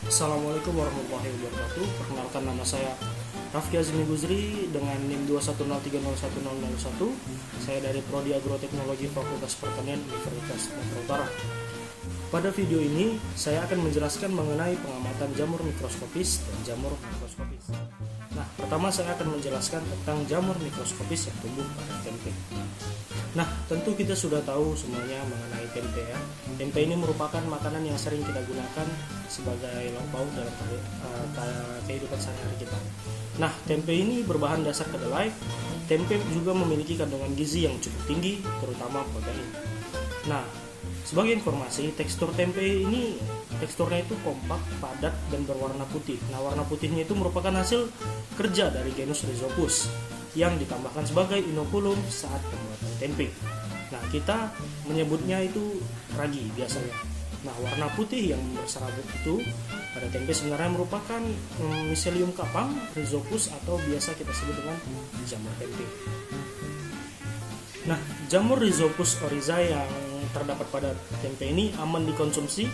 Assalamualaikum warahmatullahi wabarakatuh. Perkenalkan, nama saya Rafki Azmi Guzri dengan NIM 210301001. Saya dari Prodi Agroteknologi Fakultas Pertanian Universitas Sumatera Utara. Pada video ini, saya akan menjelaskan mengenai pengamatan jamur mikroskopis dan jamur makroskopis. Nah, pertama saya akan menjelaskan tentang jamur mikroskopis yang tumbuh pada tempe. Nah, tentu kita sudah tahu semuanya mengenai tempe ya. Tempe ini merupakan makanan yang sering kita gunakan sebagai lauk pauk dalam kehidupan sehari-hari kita. Nah, tempe ini berbahan dasar kedelai. Tempe juga memiliki kandungan gizi yang cukup tinggi, terutama protein. Nah, sebagai informasi, tekstur tempe ini teksturnya itu kompak, padat, dan berwarna putih. Nah, warna putihnya itu merupakan hasil kerja dari genus Rhizopus yang ditambahkan sebagai inokulum saat pembuatan tempe. Nah, kita menyebutnya itu ragi biasanya. Nah, warna putih yang berserabut itu pada tempe sebenarnya merupakan Mycelium kapang Rhizopus atau biasa kita sebut dengan jamur tempe. Nah, jamur Rhizopus oryzae yang terdapat pada tempe ini aman dikonsumsi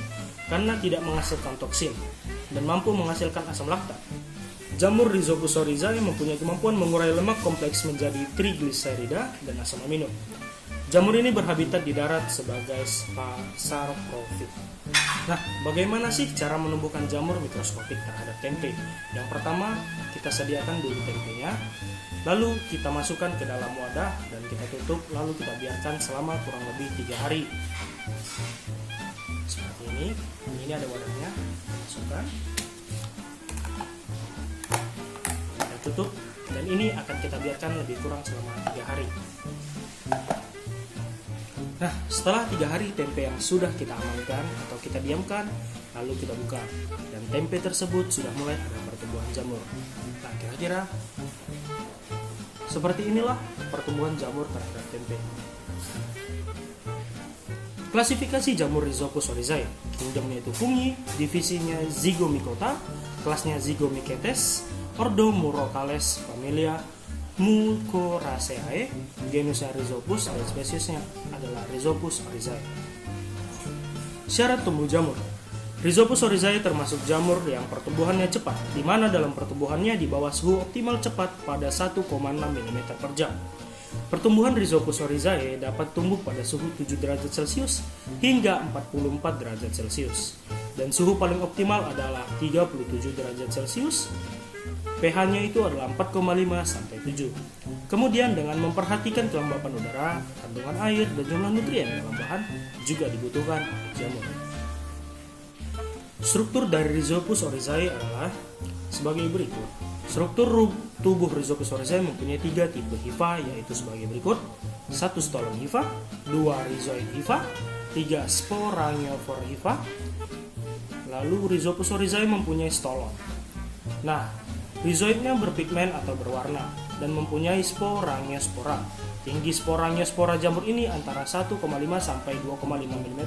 karena tidak menghasilkan toksin dan mampu menghasilkan asam laktat. Jamur Rhizopus oryzae mempunyai kemampuan mengurai lemak kompleks menjadi trigliserida dan asam amino. Jamur ini berhabitat di darat sebagai saprofit. Nah, bagaimana sih cara menumbuhkan jamur mikroskopik terhadap tempe? Yang pertama, kita sediakan dulu tempenya, lalu kita masukkan ke dalam wadah dan kita tutup, lalu kita biarkan selama kurang lebih 3 hari. Seperti ini ada wadahnya, masukkan, kita tutup, dan ini akan kita biarkan lebih kurang selama 3 hari. Nah, setelah 3 hari tempe yang sudah kita amankan atau kita diamkan, lalu kita buka, dan tempe tersebut sudah mulai ada pertumbuhan jamur. Nah, kira-kira seperti inilah pertumbuhan jamur terhadap tempe. Klasifikasi jamur Rhizopus oryzae, kingdomnya itu fungi, divisinya Zygomicota, kelasnya Zygomycetes, ordo Murocales, familia Mucoraceae, genusnya Rhizopus, dan spesiesnya adalah Rhizopus oryzae. Syarat tumbuh jamur. Rhizopus oryzae termasuk jamur yang pertumbuhannya cepat, di mana dalam pertumbuhannya di bawah suhu optimal cepat pada 1,6 mm per jam. Pertumbuhan Rhizopus oryzae dapat tumbuh pada suhu 7 derajat Celcius hingga 44 derajat Celcius, dan suhu paling optimal adalah 37 derajat Celcius. pH-nya itu adalah 4,5 sampai 7. Kemudian dengan memperhatikan kelembapan udara, kandungan air, dan jumlah nutrien dalam bahan juga dibutuhkan jamur. Struktur dari Rhizopus oryzae adalah sebagai berikut. Struktur tubuh Rhizopus oryzae mempunyai 3 tipe hifa, yaitu sebagai berikut: 1 stolon hifa, 2 rhizoid hifa, 3 sporangiofor hifa. Lalu Rhizopus oryzae mempunyai stolon. Nah, rhizoidnya berpigmen atau berwarna dan mempunyai sporangiospora. Tinggi sporangiospora jamur ini antara 1,5 sampai 2,5 mm.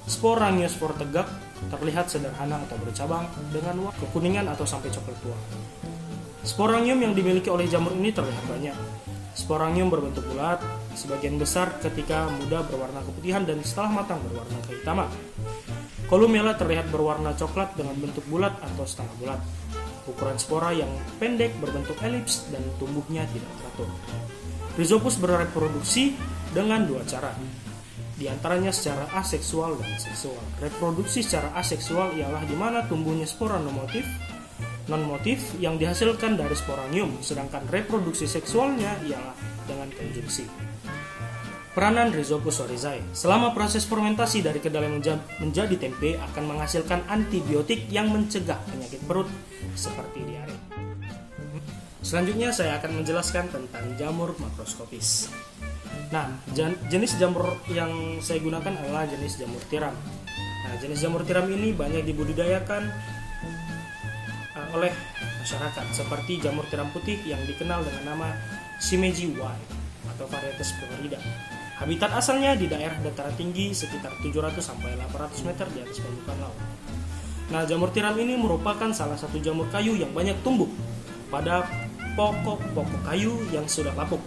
Sporangiospor tegak, terlihat sederhana atau bercabang dengan warna kekuningan atau sampai coklat tua. Sporangium yang dimiliki oleh jamur ini terlihat banyak. Sporangium berbentuk bulat, sebagian besar ketika muda berwarna keputihan dan setelah matang berwarna kehitaman. Columella terlihat berwarna coklat dengan bentuk bulat atau setengah bulat. Ukuran spora yang pendek berbentuk elips dan tumbuhnya tidak teratur. Rhizopus bereproduksi dengan 2 cara, di antaranya secara aseksual dan seksual. Reproduksi secara aseksual ialah di mana tumbuhnya spora non-motif yang dihasilkan dari sporangium, sedangkan reproduksi seksualnya ialah dengan konjungsi. Peranan Rhizopus oryzae. Selama proses fermentasi dari kedelai menjadi tempe akan menghasilkan antibiotik yang mencegah penyakit perut seperti diare. Selanjutnya saya akan menjelaskan tentang jamur makroskopis. Nah, jenis jamur yang saya gunakan adalah jenis jamur tiram. Nah, jenis jamur tiram ini banyak dibudidayakan oleh masyarakat, seperti jamur tiram putih yang dikenal dengan nama Shimeji white atau varietas Florida. Habitat asalnya di daerah dataran tinggi sekitar 700 sampai 800 meter di atas permukaan laut. Nah, jamur tiram ini merupakan salah satu jamur kayu yang banyak tumbuh pada pokok-pokok kayu yang sudah lapuk.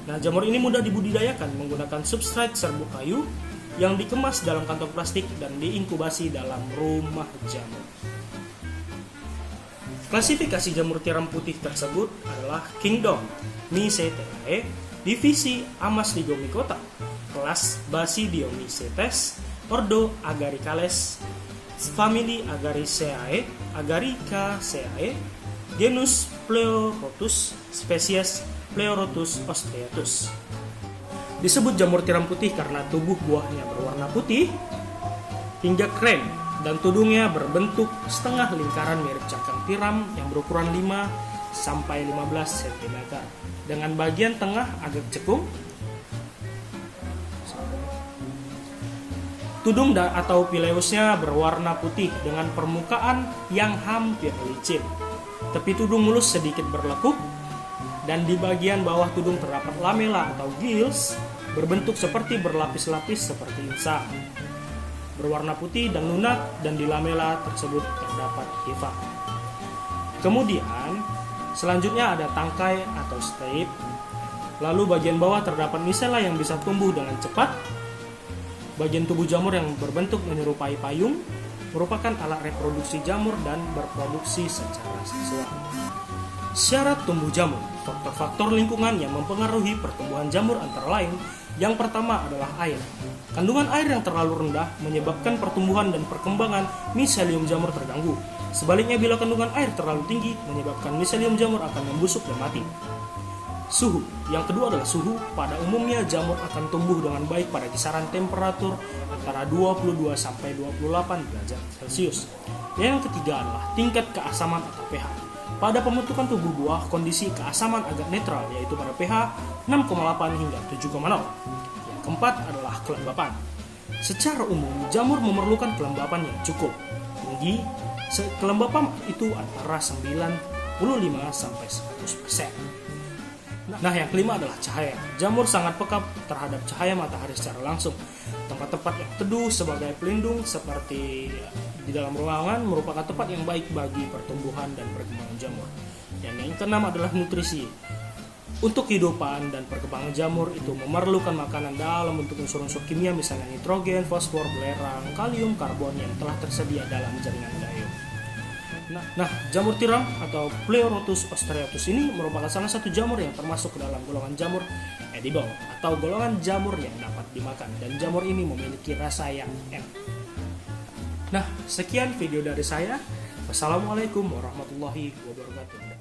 Nah, jamur ini mudah dibudidayakan menggunakan substrat serbuk kayu yang dikemas dalam kantong plastik dan diinkubasi dalam rumah jamur. Klasifikasi jamur tiram putih tersebut adalah Kingdom Mycetaceae, divisi Amastigomycota, kelas Basidiomycetes, ordo Agaricales, famili Agaricaceae, genus Pleurotus, spesies Pleurotus ostreatus. Disebut jamur tiram putih karena tubuh buahnya berwarna putih hingga krem dan tudungnya berbentuk setengah lingkaran mirip cangkang tiram yang berukuran 5 sampai 15 cm dengan bagian tengah agak cekung. Tudung atau pileusnya berwarna putih dengan permukaan yang hampir licin. Tepi tudung mulus sedikit berlekuk dan di bagian bawah tudung terdapat lamela atau gills berbentuk seperti berlapis-lapis seperti insang. Berwarna putih dan lunak dan di lamela tersebut terdapat hifa. Kemudian selanjutnya ada tangkai atau stipe. Lalu bagian bawah terdapat misela yang bisa tumbuh dengan cepat. Bagian tubuh jamur yang berbentuk menyerupai payung merupakan alat reproduksi jamur dan berproduksi secara seksual. Syarat tumbuh jamur. Faktor-faktor lingkungan yang mempengaruhi pertumbuhan jamur antara lain, yang pertama adalah air. Kandungan air yang terlalu rendah menyebabkan pertumbuhan dan perkembangan miselium jamur terganggu. Sebaliknya, bila kandungan air terlalu tinggi, menyebabkan miselium jamur akan membusuk dan mati. Suhu. Yang kedua adalah suhu. Pada umumnya jamur akan tumbuh dengan baik pada kisaran temperatur antara 22 sampai 28 derajat Celcius. Yang ketiga adalah tingkat keasaman atau pH. Pada pembentukan tubuh buah, kondisi keasaman agak netral, yaitu pada pH 6,8 hingga 7,0. Yang keempat adalah kelembapan. Secara umum, jamur memerlukan kelembapan yang cukup tinggi. Kelembapan itu antara 95 sampai 100%. Nah, yang kelima adalah cahaya. Jamur sangat peka terhadap cahaya matahari secara langsung. Tempat-tempat yang teduh sebagai pelindung seperti di dalam ruangan merupakan tempat yang baik bagi pertumbuhan dan perkembangan jamur. Dan yang keenam adalah nutrisi. Untuk kehidupan dan perkembangan jamur itu memerlukan makanan dalam bentuk unsur-unsur kimia misalnya nitrogen, fosfor, belerang, kalium, karbon yang telah tersedia dalam jaringan gayung. Nah, jamur tiram atau Pleurotus ostreatus ini merupakan salah satu jamur yang termasuk ke dalam golongan jamur edible atau golongan jamur yang dapat dimakan, dan jamur ini memiliki rasa yang enak. Nah, sekian video dari saya. Wassalamualaikum warahmatullahi wabarakatuh.